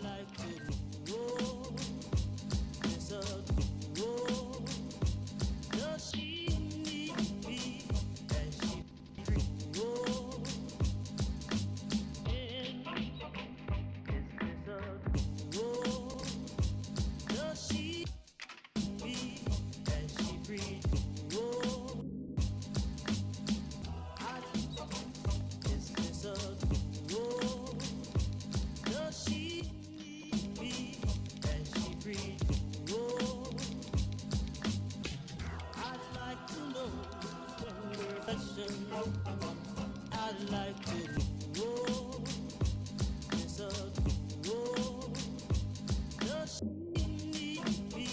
like to know, there's a know, does she need me as she grows? And is this a know, does she need me as she breathes? Is this a know, does she need me as she breathes? I'd like to know when we're touching. I'd like to know, there's a know, does she need me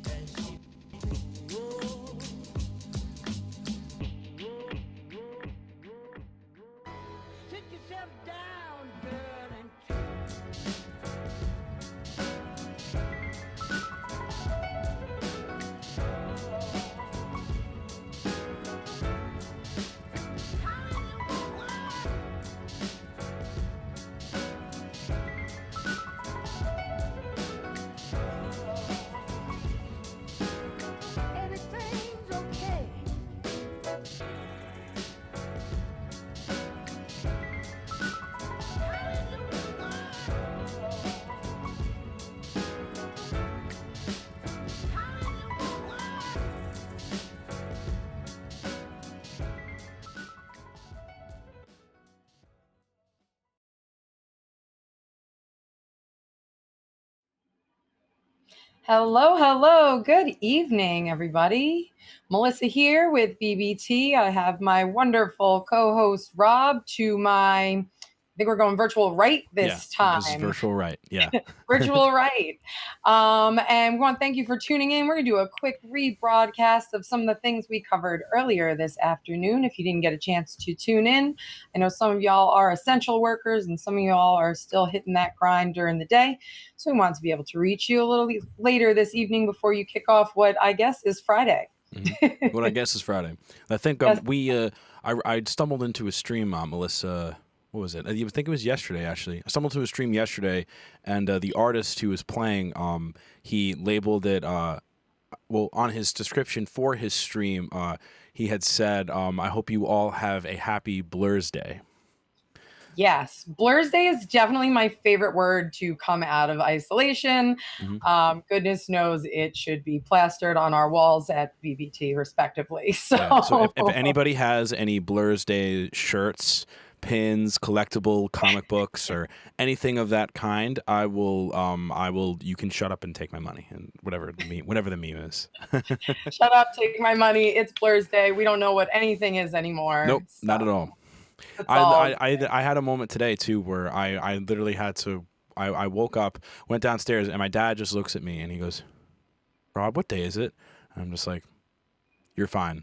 as she grows? Sit yourself down, girl, and everything's okay. Hello, hello. Good evening, everybody. Melissa here with VBT. I have my wonderful co-host Rob to my, I think we're going virtual right this time. This is virtual right. Yeah. Virtual right. And we want to thank you for tuning in. We're going to do a quick rebroadcast of some of the things we covered earlier this afternoon. If you didn't get a chance to tune in, I know some of y'all are essential workers and some of y'all are still hitting that grind during the day. So we want to be able to reach you a little later this evening before you kick off what I guess is Friday. Mm-hmm. What I guess is Friday. I think Yes. I stumbled into a stream, Melissa. What was it? I think it was yesterday, actually. I stumbled to a stream yesterday, and the artist who was playing, he labeled it, on his description for his stream, he had said, I hope you all have a happy Blur's Day. Yes, Blur's Day is definitely my favorite word to come out of isolation. Mm-hmm. Goodness knows it should be plastered on our walls at VBT, respectively. So, Yeah. So if anybody has any Blur's Day shirts, pins, collectible comic books, or anything of that kind, I will. You can shut up and take my money and whatever the meme is. shut up, take my money. It's Blur's Day. We don't know what anything is anymore. Nope, So not at all. it's all I had a moment today too where I literally had to. I woke up, went downstairs, and my dad just looks at me and he goes, "Rob, what day is it?" And I'm just like, "You're fine."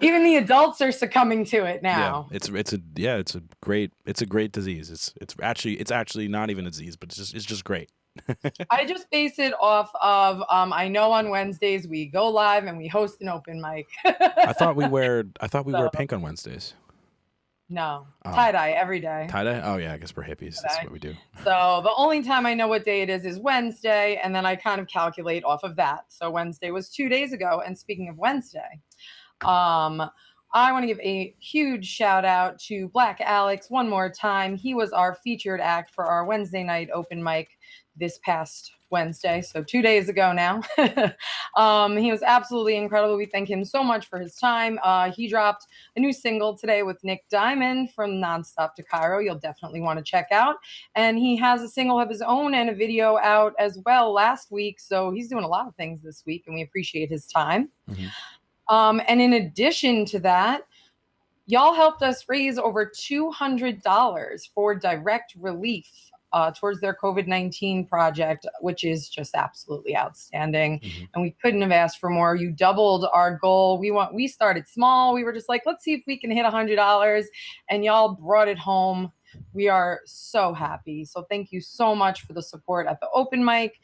Even the adults are succumbing to it now. Yeah, it's a great disease. It's actually not even a disease, but it's just great. I just base it off of I know on Wednesdays we go live and we host an open mic. I thought we wear pink on Wednesdays. No, tie-dye every day. Tie-dye? Oh yeah, I guess we're hippies. Tie-dye. That's what we do. So the only time I know what day it is Wednesday, and then I kind of calculate off of that. So Wednesday was 2 days ago. And speaking of Wednesday, I want to give a huge shout out to Black Alex one more time. He was our featured act for our Wednesday night open mic this past Wednesday, so 2 days ago now. He was absolutely incredible. We thank him so much for his time. He dropped a new single today with Nick Diamond from Nonstop to Cairo. You'll definitely want to check out. And he has a single of his own and a video out as well last week. So he's doing a lot of things this week, and we appreciate his time. Mm-hmm. And in addition to that, y'all helped us raise over $200 for direct relief towards their COVID-19 project, which is just absolutely outstanding. Mm-hmm. And we couldn't have asked for more. You doubled our goal. We started small. We were just like, let's see if we can hit $100, and y'all brought it home. We are so happy. So thank you so much for the support at the open mic.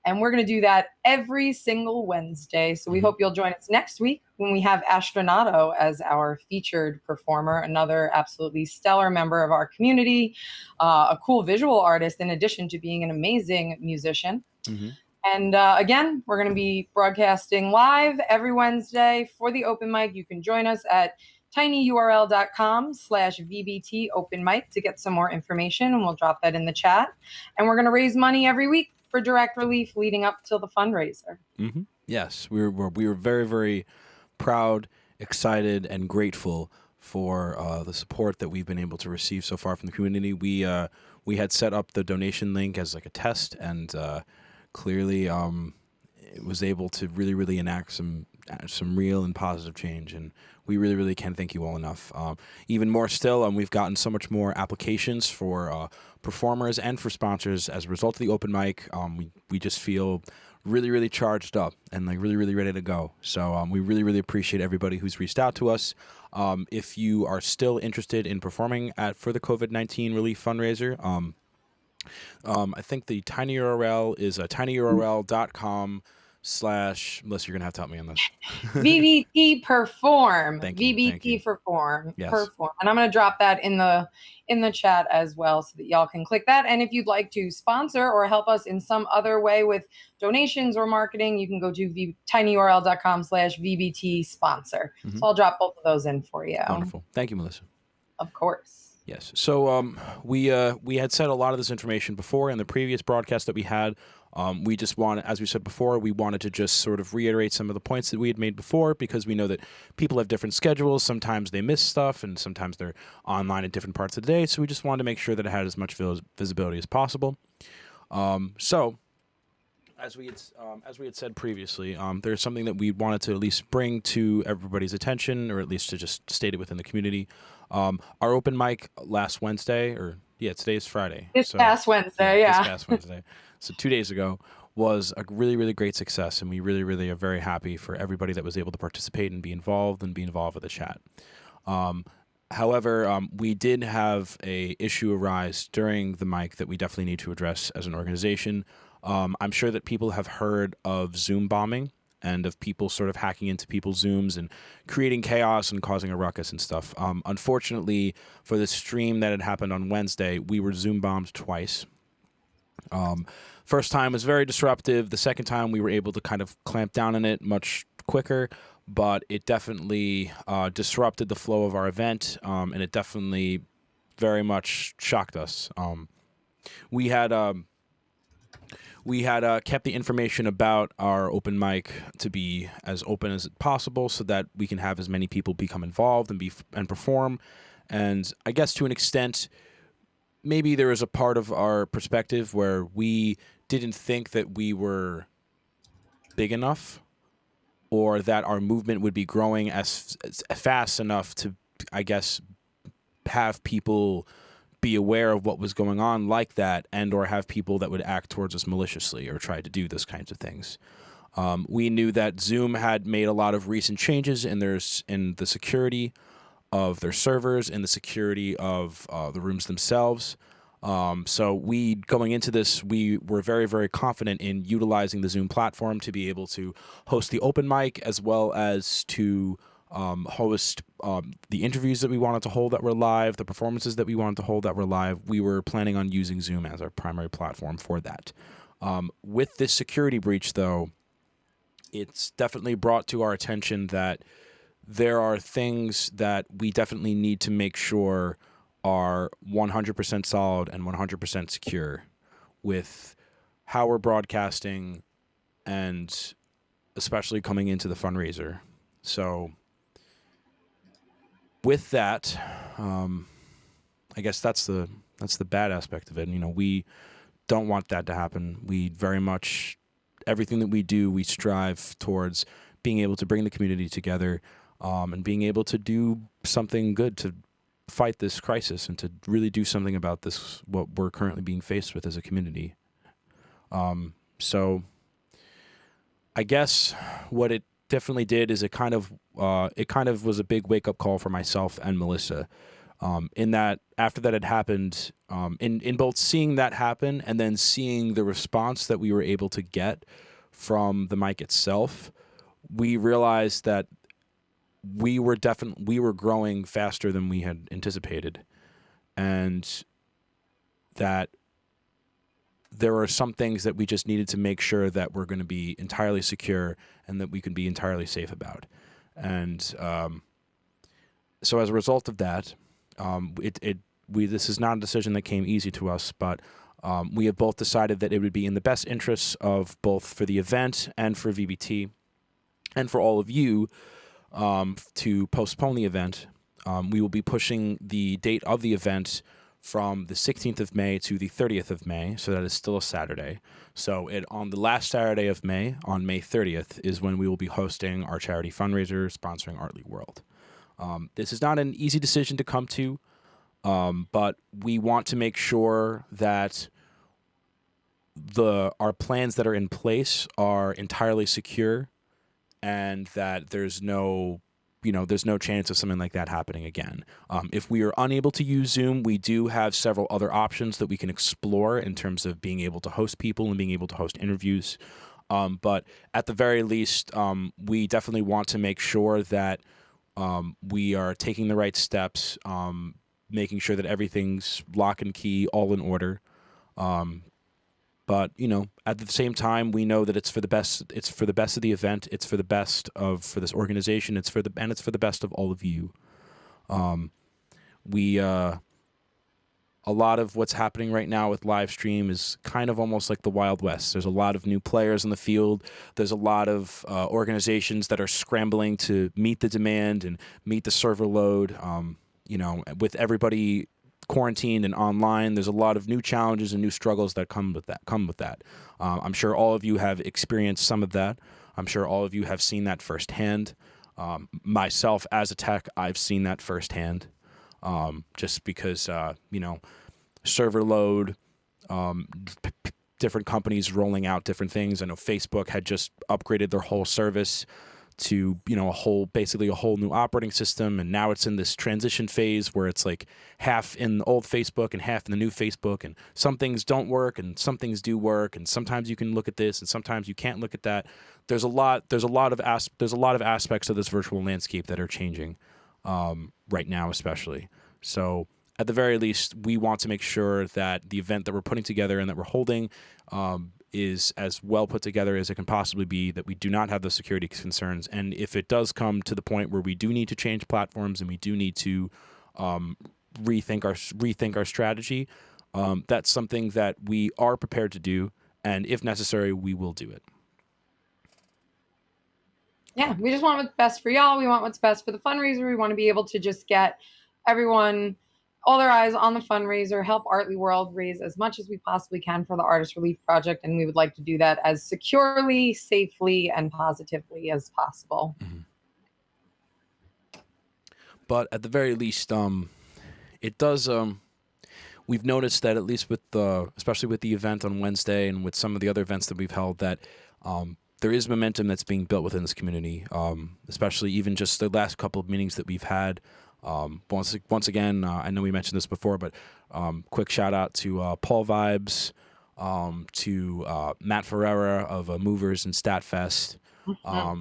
And we're going to do that every single Wednesday. So we hope you'll join us next week when we have Astronato as our featured performer, another absolutely stellar member of our community, a cool visual artist in addition to being an amazing musician. And again, we're going to be broadcasting live every Wednesday for the open mic. You can join us at tinyurl.com/VBT open mic to get some more information, and we'll drop that in the chat. And we're going to raise money every week for direct relief leading up till the fundraiser. Yes, we were very, very proud, excited, and grateful for the support that we've been able to receive so far from the community. We had set up the donation link as like a test, and clearly it was able to really, really enact some real and positive change, and we really, really can't thank you all enough. Even more still, we've gotten so much more applications for performers and for sponsors as a result of the open mic. We just feel really, really charged up and like really, really ready to go. So we really, really appreciate everybody who's reached out to us. If you are still interested in performing for the COVID-19 relief fundraiser, I think the tiny URL is tinyurl.com/ Melissa, you're gonna have to help me on this. VBT perform. Thank you. VBT perform. Yes. Perform. And I'm going to drop that in the chat as well so that y'all can click that. And if you'd like to sponsor or help us in some other way with donations or marketing, you can go to tinyurl.com/VBT sponsor. So I'll drop both of those in for you. Wonderful. Thank you, Melissa. Of course. Yes. So we had said a lot of this information before in the previous broadcast that we had. We just wanted, as we said before, we wanted to just sort of reiterate some of the points that we had made before, because we know that people have different schedules. Sometimes they miss stuff, and sometimes they're online at different parts of the day. So we just wanted to make sure that it had as much visibility as possible. So as we had said previously, there's something that we wanted to at least bring to everybody's attention, or at least to just state it within the community. Our open mic last Wednesday, today is Friday. This past Wednesday. This past Wednesday. So 2 days ago was a really, really great success, and we really, really are very happy for everybody that was able to participate and be involved with the chat. However, we did have a issue arise during the mic that we definitely need to address as an organization. I'm sure that people have heard of Zoom bombing and of people sort of hacking into people's Zooms and creating chaos and causing a ruckus and stuff. Unfortunately, for the stream that had happened on Wednesday, we were Zoom bombed twice. First time was very disruptive. The second time we were able to kind of clamp down on it much quicker, but it definitely disrupted the flow of our event, and it definitely very much shocked us. We had kept the information about our open mic to be as open as possible so that we can have as many people become involved and perform. And I guess to an extent, maybe there was a part of our perspective where we didn't think that we were big enough, or that our movement would be growing as fast enough to, I guess, have people be aware of what was going on like that, and or have people that would act towards us maliciously or try to do those kinds of things. We knew that Zoom had made a lot of recent changes in the security of their servers and the security of the rooms themselves. So going into this, we were very, very confident in utilizing the Zoom platform to be able to host the open mic, as well as to host the interviews that we wanted to hold that were live, the performances that we wanted to hold that were live. We were planning on using Zoom as our primary platform for that. With this security breach, though, it's definitely brought to our attention that there are things that we definitely need to make sure are 100% solid and 100% secure with how we're broadcasting, and especially coming into the fundraiser. So with that, I guess that's the bad aspect of it. We don't want that to happen. We very much, everything that we do, we strive towards being able to bring the community together, and being able to do something good to fight this crisis and to really do something about this, what we're currently being faced with as a community. So I guess what it definitely did is it kind of was a big wake-up call for myself and Melissa. In that, after that had happened, in both seeing that happen and then seeing the response that we were able to get from the mic itself, we realized that we were growing faster than we had anticipated, and that there are some things that we just needed to make sure that we're going to be entirely secure and that we can be entirely safe about. And so as a result of that, this is not a decision that came easy to us, but we have both decided that it would be in the best interests of both for the event and for VBT and for all of you to postpone the event. We will be pushing the date of the event from the 16th of May to the 30th of May, so that is still a Saturday. So on the last Saturday of May, on May 30th, is when we will be hosting our charity fundraiser sponsoring Artly World. This is not an easy decision to come to, but we want to make sure that our plans that are in place are entirely secure and that there's no chance of something like that happening again. If we are unable to use Zoom, we do have several other options that we can explore in terms of being able to host people and being able to host interviews. But at the very least, we definitely want to make sure that we are taking the right steps, making sure that everything's lock and key, all in order. But at the same time, we know that it's for the best. It's for the best of the event. It's for the best for this organization. It's for the best of all of you. A lot of what's happening right now with live stream is kind of almost like the Wild West. There's a lot of new players in the field. There's a lot of organizations that are scrambling to meet the demand and meet the server load. With everybody quarantined and online, there's a lot of new challenges and new struggles that come with that. I'm sure all of you have experienced some of that. I'm sure all of you have seen that firsthand. Myself, as a tech, I've seen that firsthand. Just because, server load, different companies rolling out different things. I know Facebook had just upgraded their whole service to, basically a whole new operating system. And now it's in this transition phase where it's like half in the old Facebook and half in the new Facebook. And some things don't work and some things do work. And sometimes you can look at this and sometimes you can't look at that. There's a lot of aspects of this virtual landscape that are changing, right now, especially. So at the very least, we want to make sure that the event that we're putting together and that we're holding is as well put together as it can possibly be, that we do not have the security concerns. And if it does come to the point where we do need to change platforms and we do need to rethink our strategy, that's something that we are prepared to do. And if necessary, we will do it. Yeah, we just want what's best for y'all. We want what's best for the fundraiser. We want to be able to just get everyone, all their eyes on the fundraiser, help Artly World raise as much as we possibly can for the Artist Relief Project. And we would like to do that as securely, safely, and positively as possible. Mm-hmm. But at the very least, it does, we've noticed that at least especially with the event on Wednesday and with some of the other events that we've held, that there is momentum that's being built within this community, especially even just the last couple of meetings that we've had. Once again, I know we mentioned this before, but quick shout out to Paul Vibes, to Matt Ferreira of Movers and Statfest,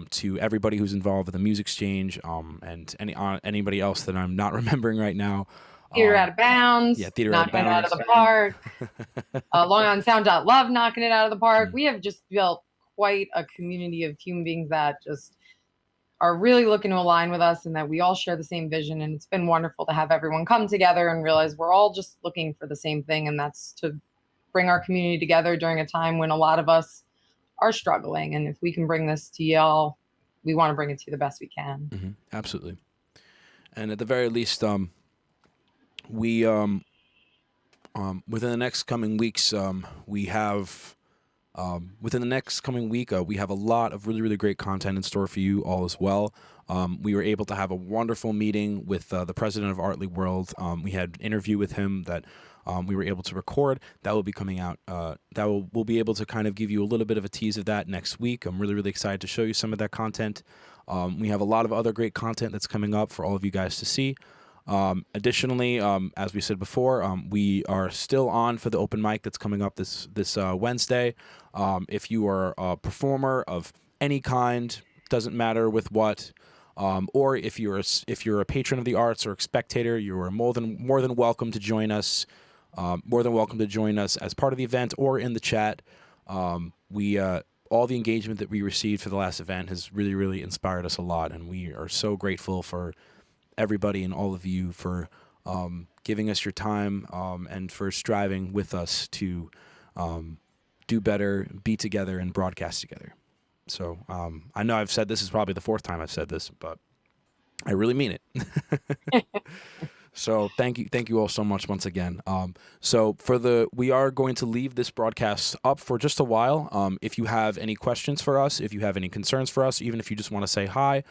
to everybody who's involved with the Music Exchange, and anybody else that I'm not remembering right now. Theater Out of Bounds, yeah, Theater knocking Out of Bounds. it out of the park. Long on Sound.Love, knocking it out of the park. We have just built quite a community of human beings that just are really looking to align with us and that we all share the same vision. And it's been wonderful to have everyone come together and realize we're all just looking for the same thing. And that's to bring our community together during a time when a lot of us are struggling. And if we can bring this to y'all, we want to bring it to you the best we can. Mm-hmm. Absolutely. And at the very least, we, within the next coming weeks, we have a lot of really, really great content in store for you all as well. We were able to have a wonderful meeting with the president of Artly World. We had an interview with him that we were able to record. That will be coming out. We'll be able to kind of give you a little bit of a tease of that next week. I'm really, really excited to show you some of that content. We have a lot of other great content that's coming up for all of you guys to see. Additionally, as we said before, we are still on for the open mic that's coming up this Wednesday. If you are a performer of any kind, doesn't matter with what, or if you're a patron of the arts or a spectator, you are more than welcome to join us. More than welcome to join us as part of the event or in the chat. We all the engagement that we received for the last event has really, really inspired us a lot, and we are so grateful for everybody and all of you for giving us your time and for striving with us to do better, be together, and broadcast together. So I know I've said this is probably the fourth time I've said this, but I really mean it. So thank you all so much once again. So we are going to leave this broadcast up for just a while. If you have any questions for us, if you have any concerns for us, even if you just want to say hi,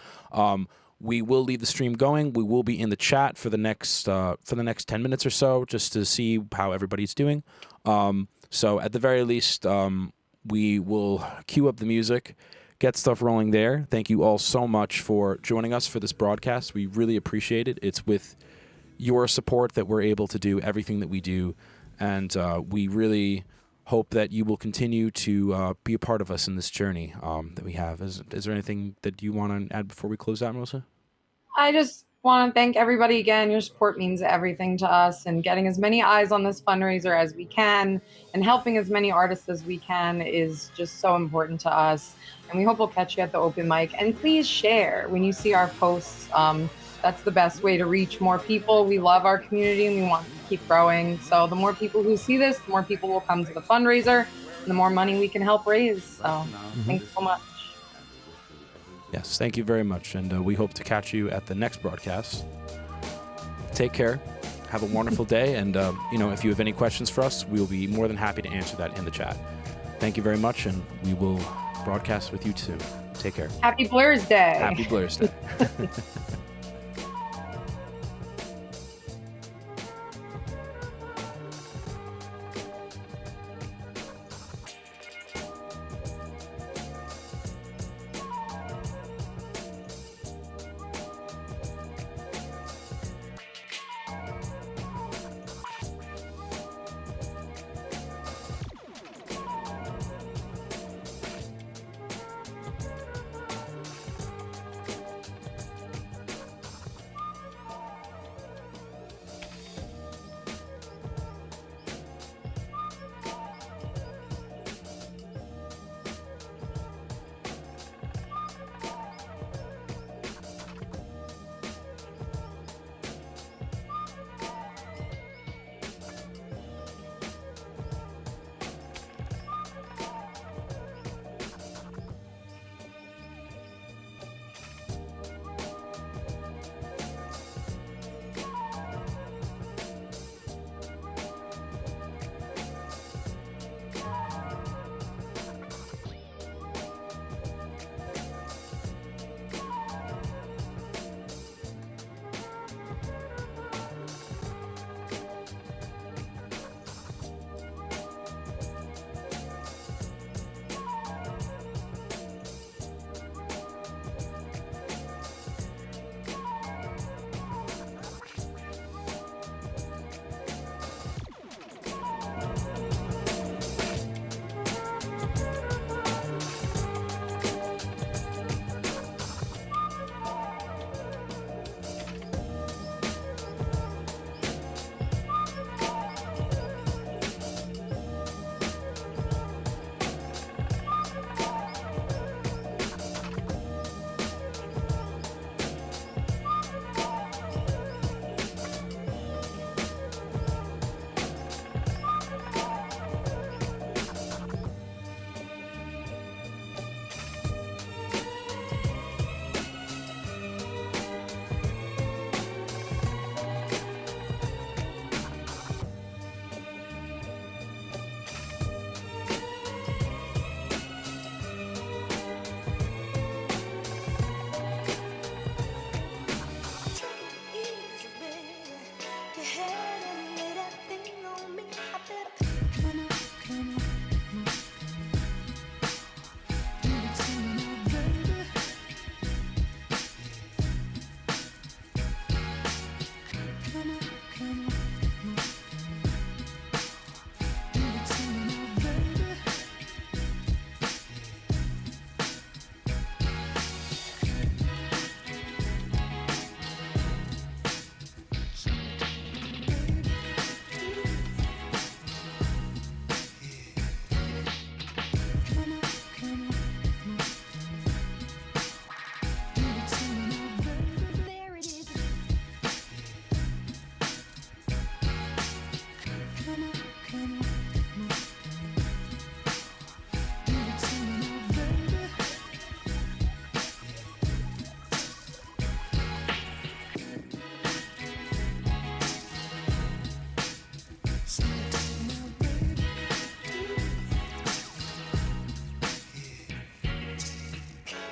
we will leave the stream going. We will be in the chat for the next 10 minutes or so, just to see how everybody's doing. So at the very least, we will cue up the music, get stuff rolling there. Thank you all so much for joining us for this broadcast. We really appreciate it. It's with your support that we're able to do everything that we do, and we really hope that you will continue to be a part of us in this journey that we have. Is there anything that you want to add before we close out, Melissa? I just want to thank everybody again. Your support means everything to us, and getting as many eyes on this fundraiser as we can and helping as many artists as we can is just so important to us. And we hope we'll catch you at the open mic. And please share when you see our posts. That's the best way to reach more people. We love our community and we want to keep growing. So the more people who see this, the more people will come to the fundraiser and the more money we can help raise. So thanks so much. Yes, thank you very much. And we hope to catch you at the next broadcast. Take care. Have a wonderful day. And, if you have any questions for us, we'll be more than happy to answer that in the chat. Thank you very much. And we will broadcast with you soon. Take care. Happy Blur's Day. Happy Blur's Day.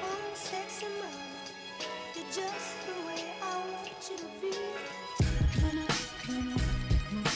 Oh, sexy mama, you're just the way I want you to be. Come on, come on, come on.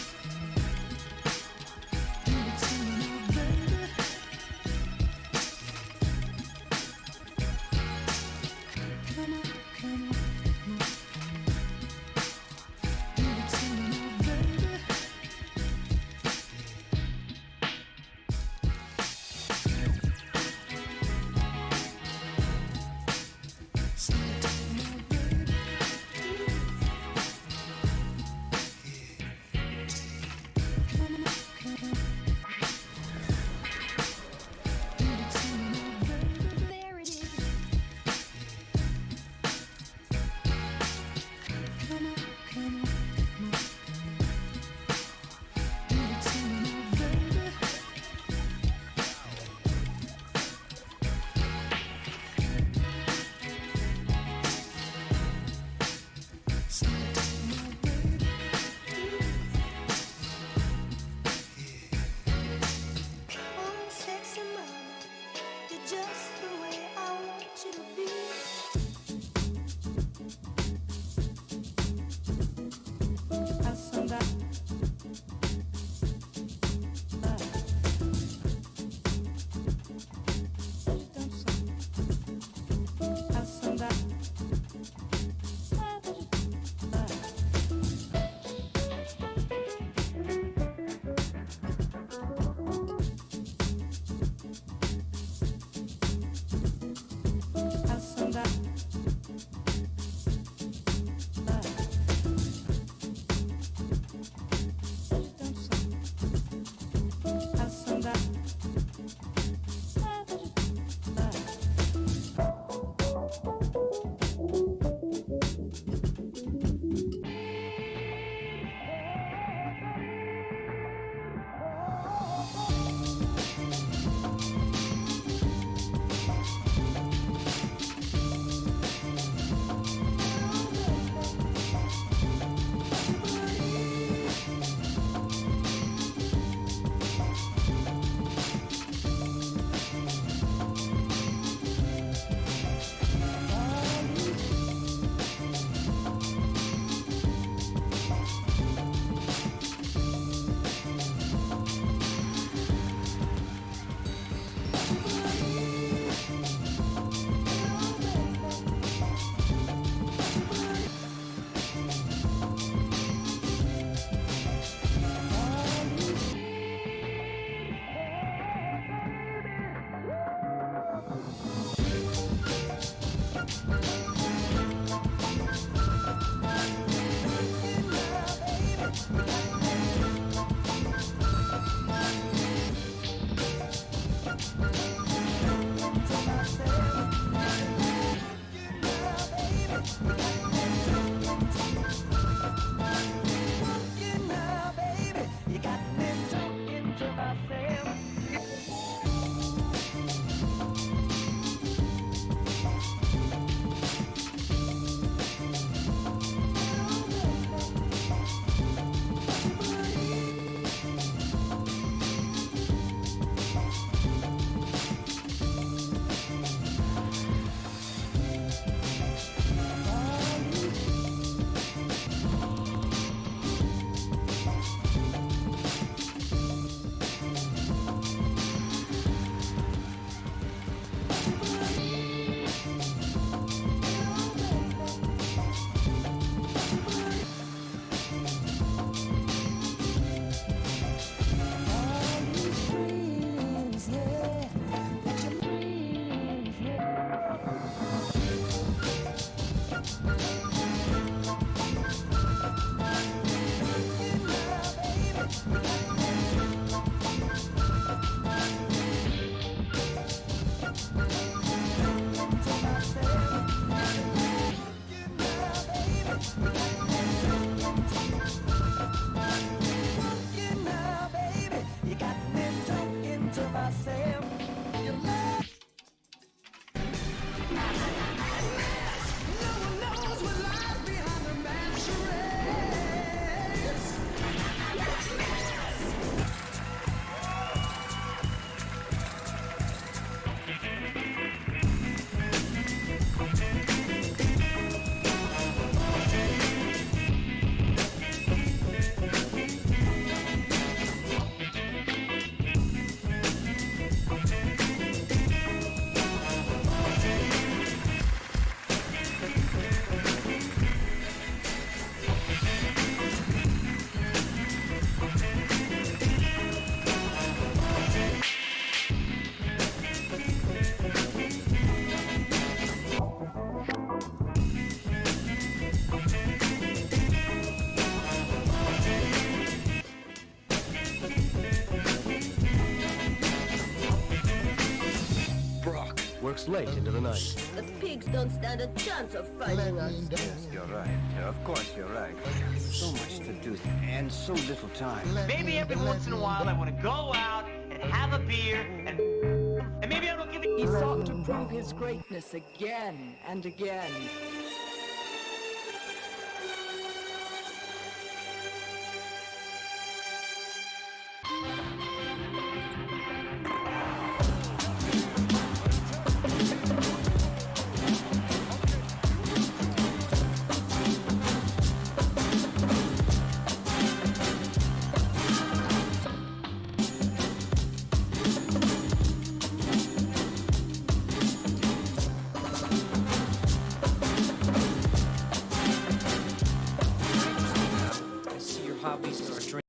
works late into the night. The pigs don't stand a chance of fighting us. Yes, you're right. Of course you're right. So much to do and so little time. Maybe every once in a while I want to go out and have a beer and maybe I don't give a... He sought to prove his greatness again and again.